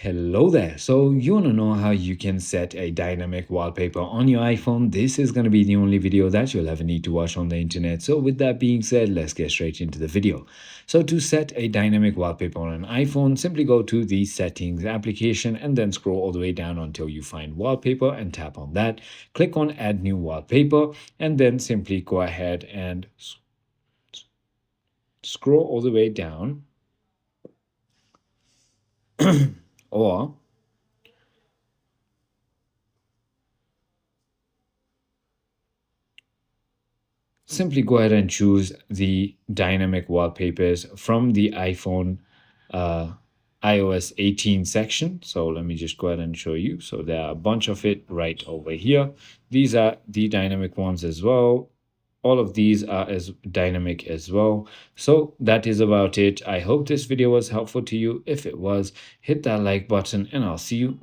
Hello there. So, you want to know how you can set a dynamic wallpaper on your iPhone? This is going to be the only video that you'll ever need to watch on the internet. So, with that being said, let's get straight into the video. So, to set a dynamic wallpaper on an iPhone, simply go to the settings application and then scroll all the way down until you find wallpaper and tap on that. Click on add new wallpaper and then simply go ahead and scroll all the way down. Or simply go ahead and choose the dynamic wallpapers from the iPhone iOS 18 section. So let me just go ahead and show you. So there are a bunch of it right over here. These are the dynamic ones as well. All of these are as dynamic as well. So that is about it. I hope this video was helpful to you. If it was, hit that like button and I'll see you